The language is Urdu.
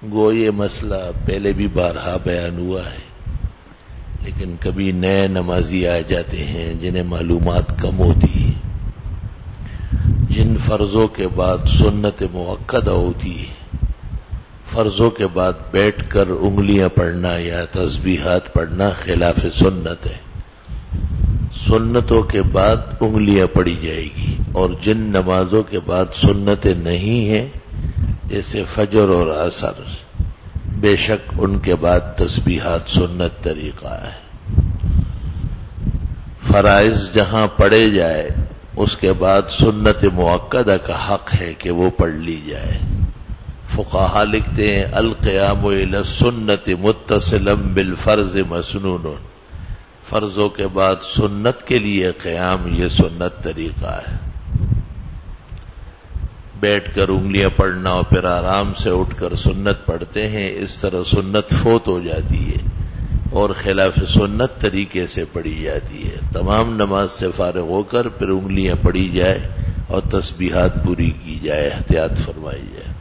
گو یہ مسئلہ پہلے بھی بارہا بیان ہوا ہے، لیکن کبھی نئے نمازی آ جاتے ہیں جنہیں معلومات کم ہوتی ہے، جن فرضوں کے بعد سنت مؤکدہ ہوتی ہے۔ فرضوں کے بعد بیٹھ کر انگلیاں پڑھنا یا تسبیحات پڑھنا خلاف سنت ہے۔ سنتوں کے بعد انگلیاں پڑھی جائے گی، اور جن نمازوں کے بعد سنتیں نہیں ہیں جیسے فجر اور عصر، بے شک ان کے بعد تسبیحات سنت طریقہ ہے۔ فرائض جہاں پڑھے جائے اس کے بعد سنت مؤکدہ کا حق ہے کہ وہ پڑھ لی جائے۔ فقہاء لکھتے ہیں القیام الی السنت متصلا بالفرض مسنون، فرضوں کے بعد سنت کے لیے قیام یہ سنت طریقہ ہے۔ بیٹھ کر انگلیاں پڑھنا اور پھر آرام سے اٹھ کر سنت پڑھتے ہیں، اس طرح سنت فوت ہو جاتی ہے اور خلاف سنت طریقے سے پڑھی جاتی ہے۔ تمام نماز سے فارغ ہو کر پھر انگلیاں پڑھی جائے اور تسبیحات پوری کی جائے، احتیاط فرمائی جائے۔